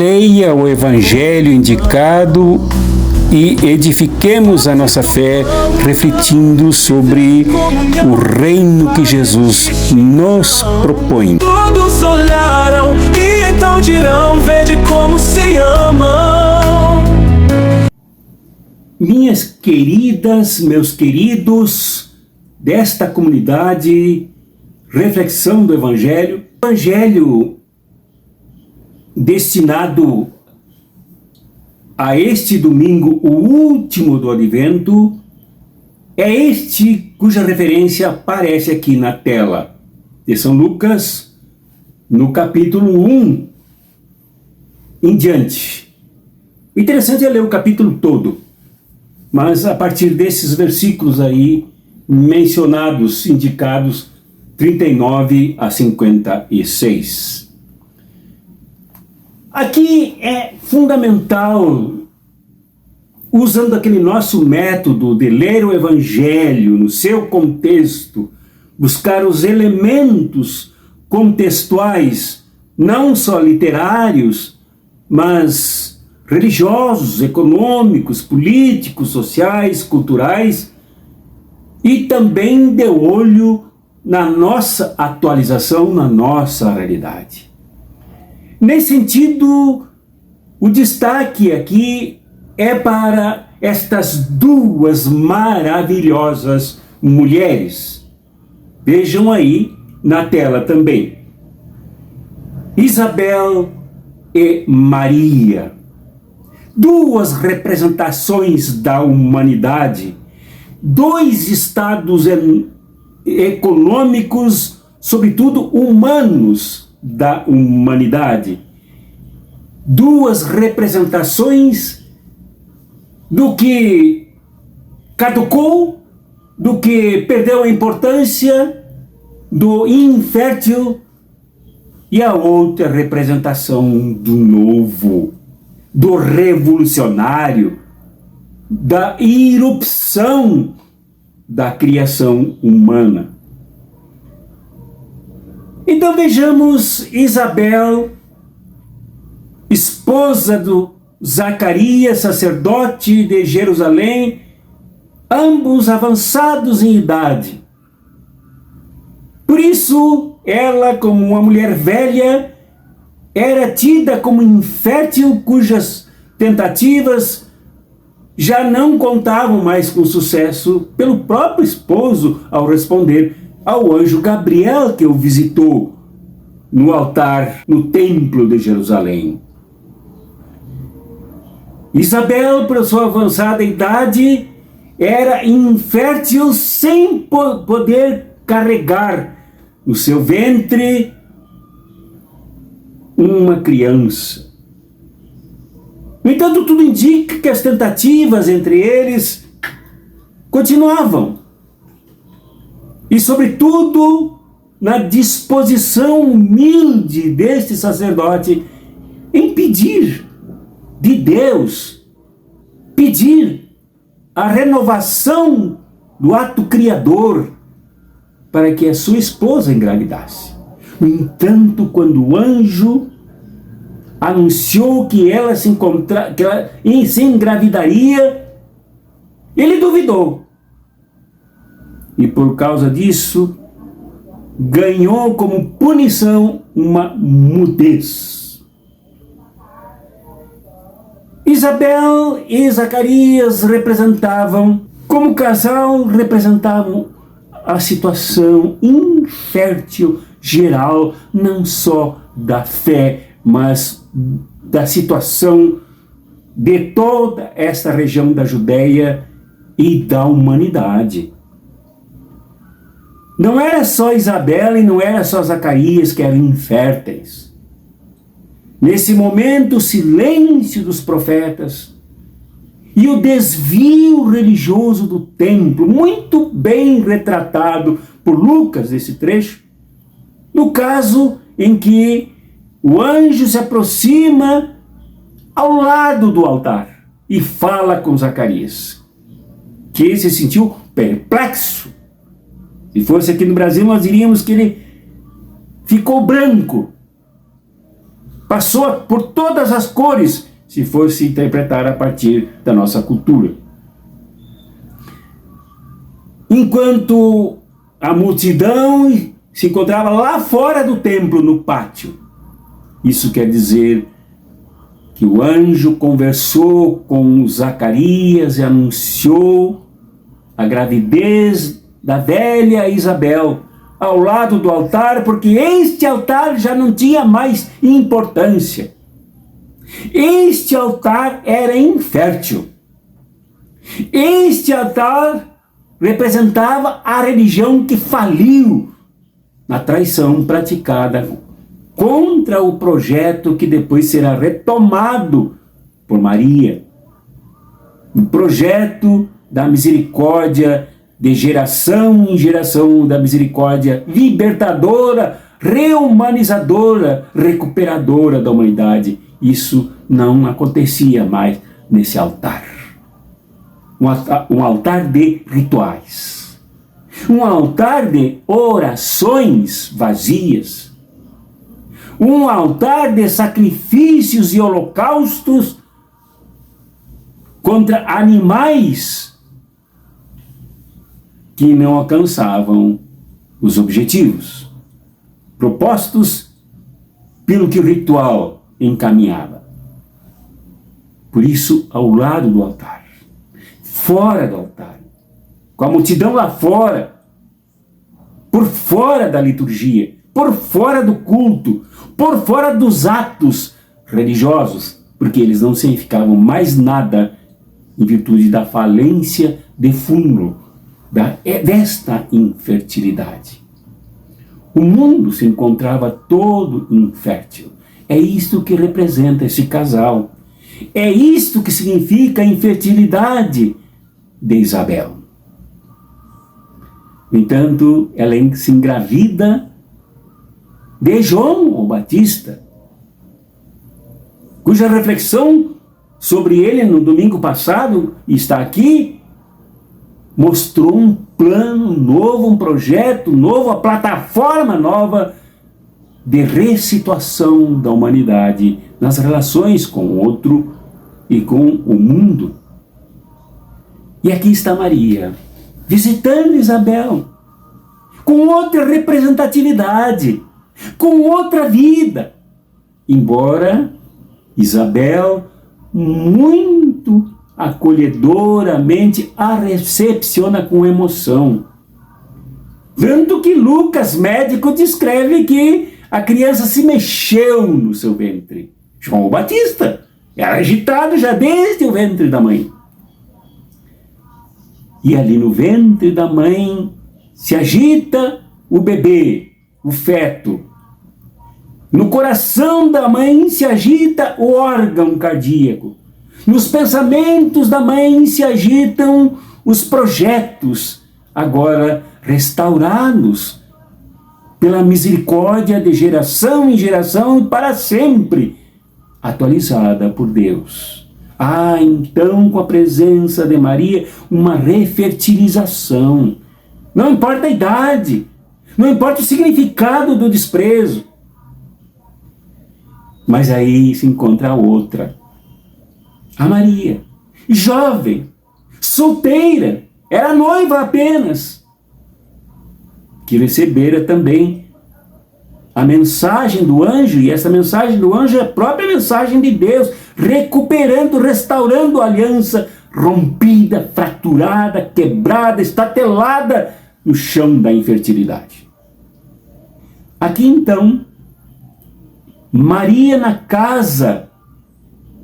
Leia o Evangelho indicado e edifiquemos a nossa fé refletindo sobre o reino que Jesus nos propõe. Todos olharam e então dirão: vede como se amam. Minhas queridas, meus queridos desta comunidade, reflexão do Evangelho, Evangelho destinado a este domingo, o último do Advento, é este cuja referência aparece aqui na tela de São Lucas, no capítulo 1 em diante. O interessante é ler o capítulo todo, mas a partir desses versículos aí mencionados, indicados, 39 a 56. Aqui é fundamental, usando aquele nosso método de ler o Evangelho no seu contexto, buscar os elementos contextuais, não só literários, mas religiosos, econômicos, políticos, sociais, culturais, e também de olho na nossa atualização, na nossa realidade. Nesse sentido, o destaque aqui é para estas duas maravilhosas mulheres. Vejam aí na tela também. Isabel e Maria. Duas representações da humanidade, dois estados econômicos, sobretudo humanos, da humanidade. Duas representações do que caducou, do que perdeu a importância, do infértil, e a outra representação do novo, do revolucionário, da irrupção da criação humana. Então vejamos Isabel, esposa do Zacarias, sacerdote de Jerusalém, ambos avançados em idade. Por isso, ela, como uma mulher velha, era tida como infértil, cujas tentativas já não contavam mais com sucesso pelo próprio esposo ao responder ao anjo Gabriel que o visitou no altar, no templo de Jerusalém. Isabel, por sua avançada idade, era infértil sem poder carregar no seu ventre uma criança. No entanto, tudo indica que as tentativas entre eles continuavam. E, sobretudo, na disposição humilde deste sacerdote em pedir de Deus, pedir a renovação do ato criador para que a sua esposa engravidasse. No entanto, quando o anjo anunciou que ela se engravidaria, ele duvidou. E por causa disso, ganhou como punição uma mudez. Isabel e Zacarias representavam, como casal, representavam a situação infértil geral, não só da fé, mas da situação de toda esta região da Judéia e da humanidade. Não era só Isabel e não era só Zacarias que eram inférteis. Nesse momento, o silêncio dos profetas e o desvio religioso do templo, muito bem retratado por Lucas nesse trecho, no caso em que o anjo se aproxima ao lado do altar e fala com Zacarias, que se sentiu perplexo. Se fosse aqui no Brasil, nós diríamos que ele ficou branco, passou por todas as cores, se fosse interpretar a partir da nossa cultura. Enquanto a multidão se encontrava lá fora do templo, no pátio. Isso quer dizer que o anjo conversou com Zacarias e anunciou a gravidez da velha Isabel ao lado do altar, porque este altar já não tinha mais importância. Este altar era infértil. Este altar representava a religião que faliu na traição praticada contra o projeto que depois será retomado por Maria. O projeto da misericórdia de geração em geração, da misericórdia libertadora, reumanizadora, recuperadora da humanidade. Isso não acontecia mais nesse altar. Um altar de rituais. Um altar de orações vazias. Um altar de sacrifícios e holocaustos contra animais que não alcançavam os objetivos propostos pelo que o ritual encaminhava. Por isso, ao lado do altar, fora do altar, com a multidão lá fora, por fora da liturgia, por fora do culto, por fora dos atos religiosos, porque eles não significavam mais nada em virtude da falência de fundo desta infertilidade. O mundo se encontrava todo infértil. É isto que representa esse casal. É isto que significa a infertilidade de Isabel. No entanto, ela se engravida de João o Batista, cuja reflexão sobre ele no domingo passado está aqui, mostrou um plano novo, um projeto novo, a plataforma nova de ressituação da humanidade nas relações com o outro e com o mundo. E aqui está Maria, visitando Isabel, com outra representatividade, com outra vida. Embora Isabel, muito acolhedoramente, a recepciona com emoção. Tanto que Lucas, médico, descreve que a criança se mexeu no seu ventre. João Batista era agitado já desde o ventre da mãe. E ali no ventre da mãe se agita o bebê, o feto. No coração da mãe se agita o órgão cardíaco. Nos pensamentos da mãe se agitam os projetos, agora restaurados pela misericórdia de geração em geração e para sempre, atualizada por Deus. Há então, com a presença de Maria, uma refertilização. Não importa a idade, não importa o significado do desprezo. Mas aí se encontra a outra. A Maria, jovem, solteira, era noiva apenas, que recebera também a mensagem do anjo, e essa mensagem do anjo é a própria mensagem de Deus, recuperando, restaurando a aliança rompida, fraturada, quebrada, estatelada no chão da infertilidade. Aqui então, Maria na casa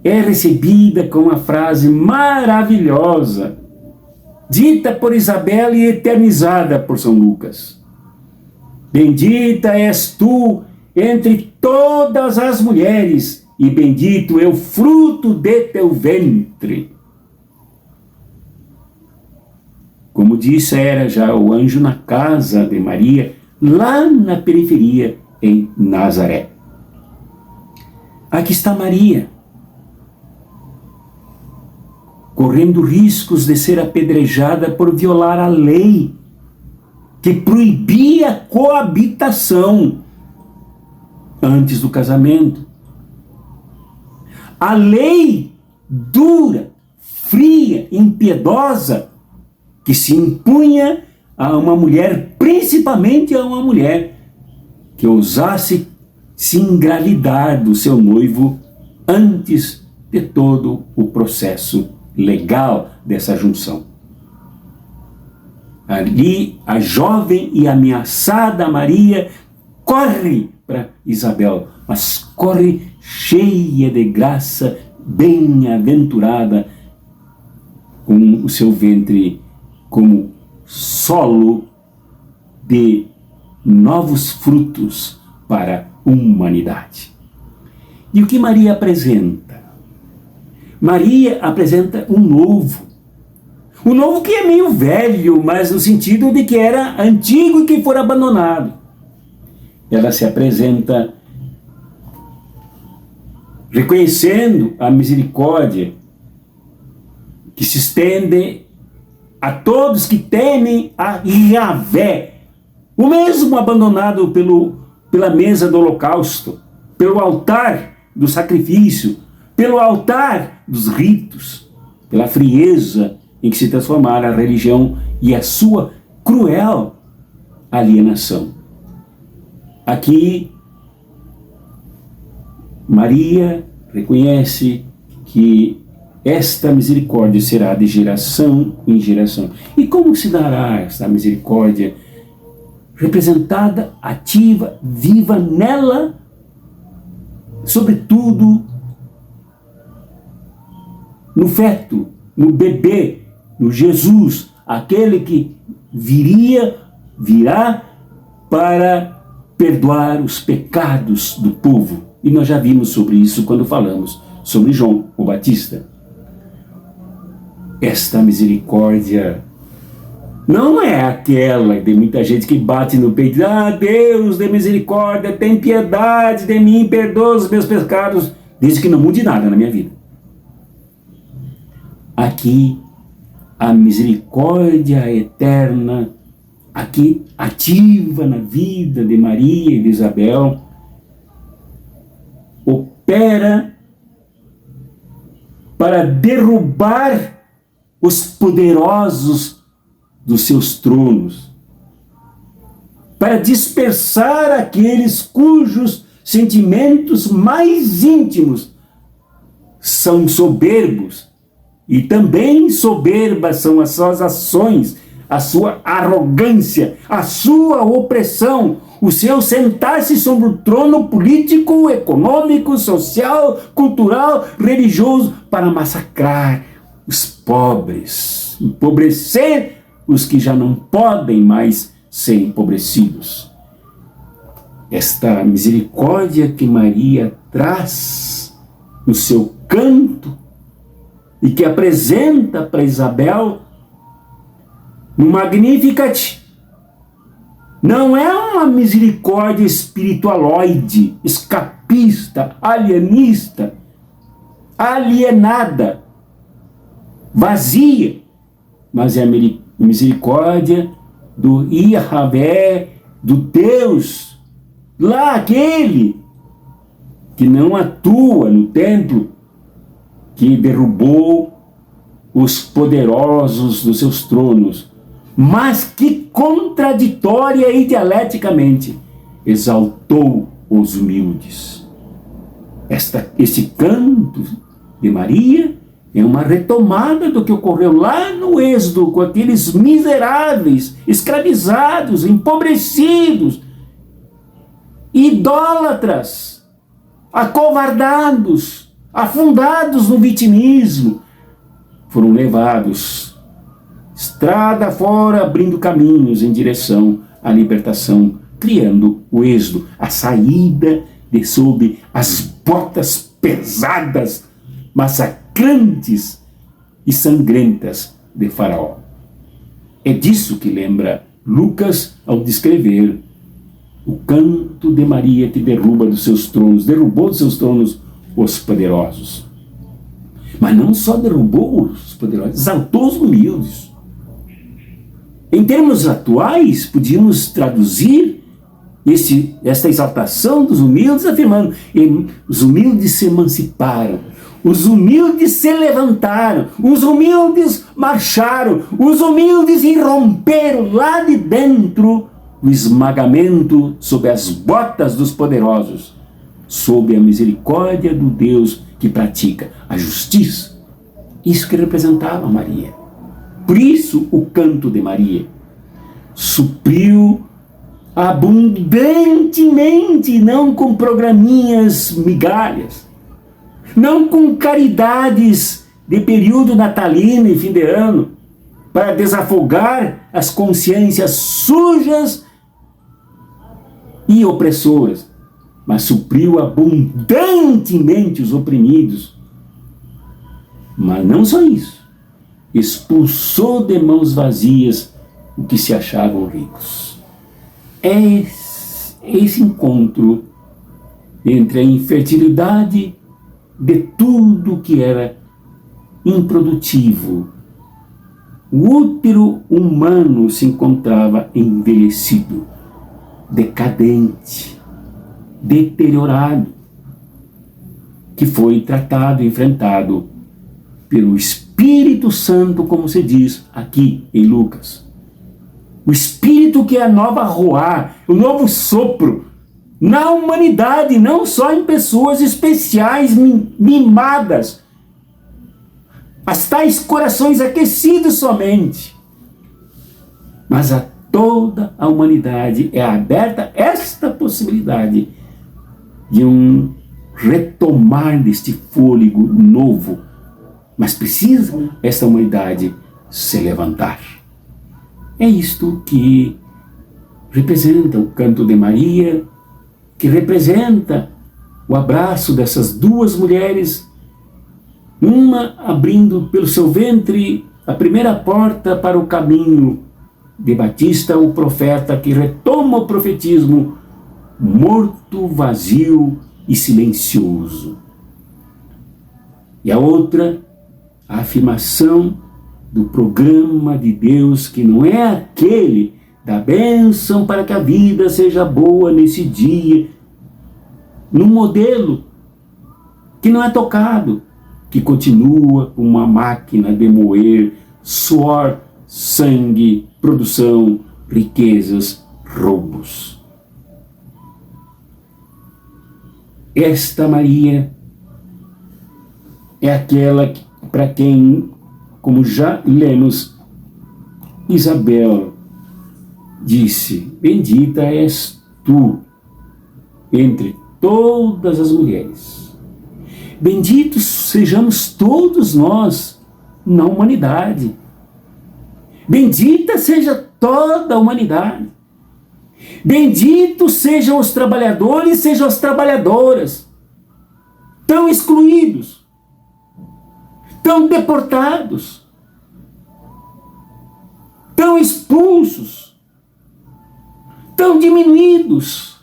é recebida com uma frase maravilhosa, dita por Isabel e eternizada por São Lucas. Bendita és tu entre todas as mulheres, e bendito é o fruto de teu ventre. Como disse, era já o anjo na casa de Maria, lá na periferia, em Nazaré. Aqui está Maria, correndo riscos de ser apedrejada por violar a lei que proibia a coabitação antes do casamento. a lei dura, fria, impiedosa, que se impunha a uma mulher, principalmente a uma mulher que ousasse se engravidar do seu noivo antes de todo o processo legal dessa junção. Ali, a jovem e ameaçada Maria corre para Isabel, mas corre cheia de graça, bem-aventurada, com o seu ventre como solo de novos frutos para a humanidade. E o que Maria apresenta? Maria apresenta um novo que é meio velho, mas no sentido de que era antigo e que foi abandonado. Ela se apresenta reconhecendo a misericórdia que se estende a todos que temem a Yahvé, o mesmo abandonado pela mesa do holocausto, pelo altar do sacrifício, pelo altar dos ritos, pela frieza em que se transformara a religião e a sua cruel alienação. Aqui, Maria reconhece que esta misericórdia será de geração em geração. E como se dará esta misericórdia? Representada, ativa, viva nela, sobretudo no feto, no bebê, no Jesus, aquele que virá para perdoar os pecados do povo. E nós já vimos sobre isso quando falamos sobre João o Batista. Esta misericórdia não é aquela de muita gente que bate no peito, Deus de misericórdia, tem piedade de mim, perdoa os meus pecados, desde que não mude nada na minha vida. Aqui, a misericórdia eterna, aqui ativa na vida de Maria e de Isabel, opera para derrubar os poderosos dos seus tronos, para dispersar aqueles cujos sentimentos mais íntimos são soberbos, e também soberbas são as suas ações, a sua arrogância, a sua opressão, o seu sentar-se sobre o trono político, econômico, social, cultural, religioso, para massacrar os pobres, empobrecer os que já não podem mais ser empobrecidos. Esta misericórdia que Maria traz no seu canto e que apresenta para Isabel no Magnificat, não é uma misericórdia espiritualoide, escapista, alienista, alienada, vazia, mas é a misericórdia do Yahvé, do Deus, lá aquele que não atua no templo, que derrubou os poderosos dos seus tronos, mas que contraditória e dialeticamente exaltou os humildes. Esse canto de Maria é uma retomada do que ocorreu lá no Êxodo, com aqueles miseráveis, escravizados, empobrecidos, idólatras, acovardados, afundados no vitimismo, foram levados estrada fora, abrindo caminhos em direção à libertação, criando o Êxodo, a saída de sob as botas pesadas, massacrantes e sangrentas de Faraó. É disso que lembra Lucas ao descrever o canto de Maria que derrubou dos seus tronos os poderosos. Mas não só derrubou os poderosos, exaltou os humildes. Em termos atuais, podíamos traduzir esta exaltação dos humildes afirmando: os humildes se emanciparam, Os humildes se levantaram, os humildes marcharam, os humildes irromperam lá de dentro do esmagamento sob as botas dos poderosos, sob a misericórdia do Deus que pratica a justiça. Isso que representava Maria. Por isso o canto de Maria supriu abundantemente, não com programinhas migalhas, não com caridades de período natalino e fim de ano, para desafogar as consciências sujas e opressoras, mas supriu abundantemente os oprimidos. Mas não só isso, expulsou de mãos vazias o que se achavam ricos. Esse encontro entre a infertilidade de tudo que era improdutivo. O útero humano se encontrava envelhecido, decadente, deteriorado, que foi tratado, enfrentado pelo Espírito Santo, como se diz aqui em Lucas. O Espírito que é a nova Ruá, o novo sopro na humanidade, não só em pessoas especiais, mimadas, as tais corações aquecidos somente, mas a toda a humanidade é aberta esta possibilidade de um retomar deste fôlego novo, mas precisa esta humanidade se levantar. É isto que representa o canto de Maria, que representa o abraço dessas duas mulheres, uma abrindo pelo seu ventre a primeira porta para o caminho de Batista, o profeta que retoma o profetismo morto, vazio e silencioso. E a outra, a afirmação do programa de Deus, que não é aquele da bênção para que a vida seja boa nesse dia, num modelo que não é tocado, que continua uma máquina de moer suor, sangue, produção, riquezas, roubos. Esta Maria é aquela para quem, como já lemos, Isabel disse: bendita és tu entre todas as mulheres. Benditos sejamos todos nós na humanidade. Bendita seja toda a humanidade. Benditos sejam os trabalhadores, sejam as trabalhadoras, tão excluídos, tão deportados, tão expulsos, tão diminuídos,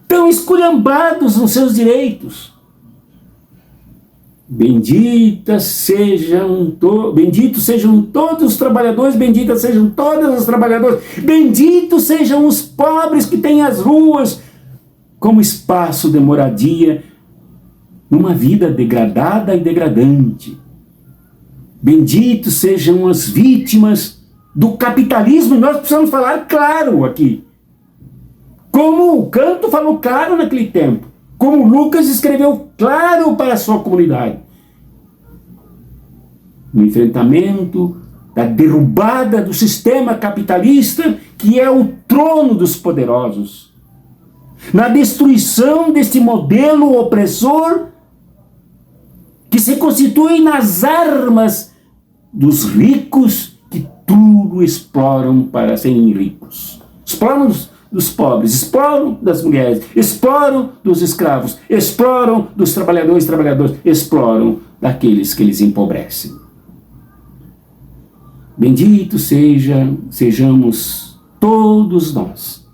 tão esculhambados nos seus direitos. Benditos sejam todos os trabalhadores, benditas sejam todas as trabalhadoras, benditos sejam os pobres que têm as ruas como espaço de moradia numa vida degradada e degradante. Benditos sejam as vítimas do capitalismo, e nós precisamos falar claro aqui. Como o canto falou claro naquele tempo, como Lucas escreveu claro para a sua comunidade. No enfrentamento da derrubada do sistema capitalista, que é o trono dos poderosos. Na destruição deste modelo opressor, que se constitui nas armas dos ricos que tudo exploram para serem ricos. Exploram dos pobres, exploram das mulheres, exploram dos escravos, exploram dos trabalhadores, exploram daqueles que eles empobrecem. Benditos sejamos todos nós,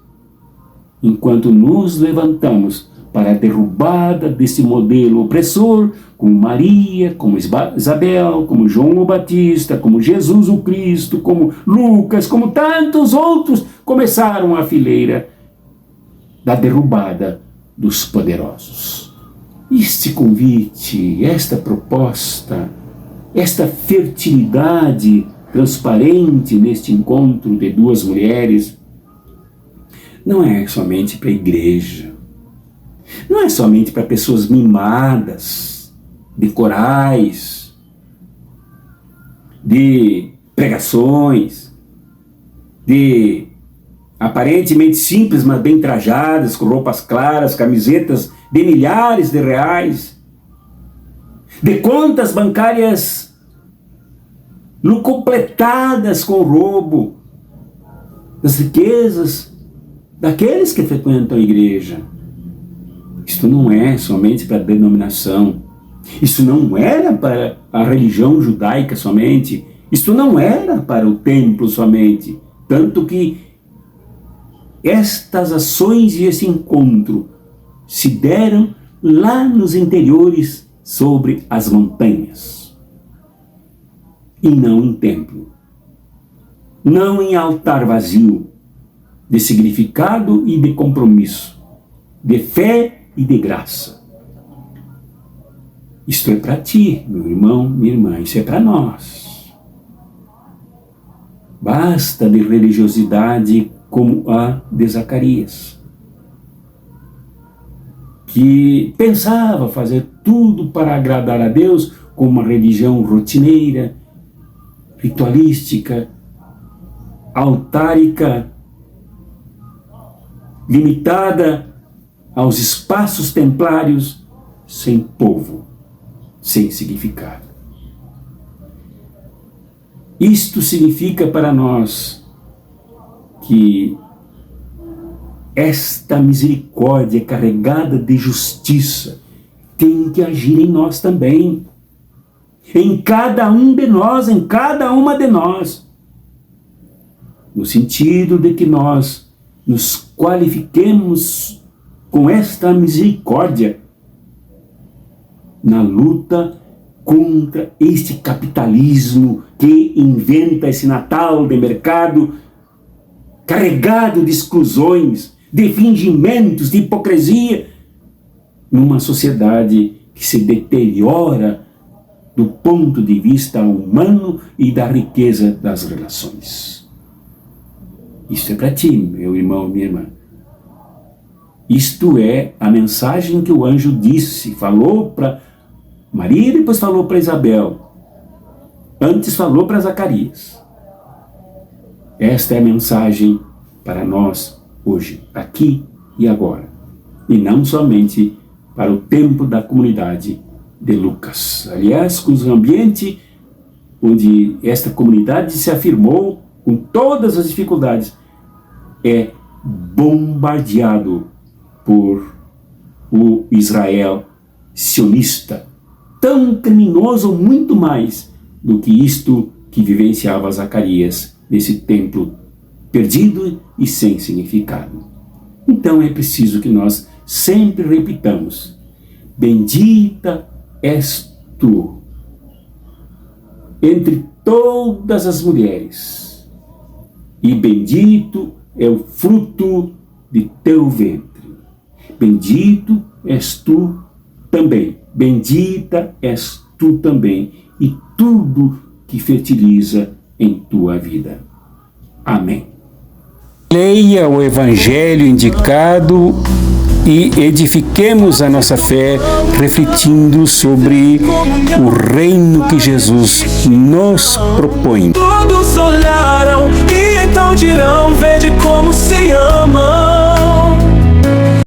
enquanto nos levantamos para a derrubada desse modelo opressor, como Maria, como Isabel, como João o Batista, como Jesus o Cristo, como Lucas, como tantos outros começaram a fileira da derrubada dos poderosos. este convite, esta proposta, esta fertilidade transparente neste encontro de duas mulheres, não é somente para a igreja, não é somente para pessoas mimadas, de corais, de pregações, de aparentemente simples, mas bem trajadas, com roupas claras, camisetas de milhares de reais, de contas bancárias locupletadas com roubo das riquezas daqueles que frequentam a igreja. Isto não é somente para a denominação, isso não era para a religião judaica somente, isto não era para o templo somente, tanto que estas ações e esse encontro se deram lá nos interiores, sobre as montanhas, e não em templo, não em altar vazio, de significado e de compromisso, de fé e de graça. Isto é para ti, meu irmão, minha irmã, isso é para nós. Basta de religiosidade como a de Zacarias, que pensava fazer tudo para agradar a Deus com uma religião rotineira, ritualística, altárica, limitada aos espaços templários, sem povo, sem significado. Isto significa para nós que esta misericórdia carregada de justiça tem que agir em nós também, em cada um de nós, em cada uma de nós, no sentido de que nós nos qualifiquemos com esta misericórdia na luta contra este capitalismo que inventa esse Natal de mercado carregado de exclusões, de fingimentos, de hipocrisia, numa sociedade que se deteriora do ponto de vista humano e da riqueza das relações. Isto é para ti, meu irmão, minha irmã. Isto é a mensagem que o anjo disse, falou para Maria e depois falou para Isabel. Antes falou para Zacarias. Esta é a mensagem para nós hoje, aqui e agora. E não somente para o tempo da comunidade de Lucas. Aliás, cujo ambiente onde esta comunidade se afirmou com todas as dificuldades é bombardeado por o Israel sionista, tão criminoso, muito mais do que isto que vivenciava Zacarias nesse templo perdido e sem significado. Então é preciso que nós sempre repitamos: bendita és tu entre todas as mulheres, e bendito é o fruto de teu ventre. Bendito és tu também, bendita és tu também, e tudo que fertiliza em tua vida. Amém. Leia o Evangelho indicado e edifiquemos a nossa fé refletindo sobre o reino que Jesus nos propõe. Todos olharam e então dirão: vede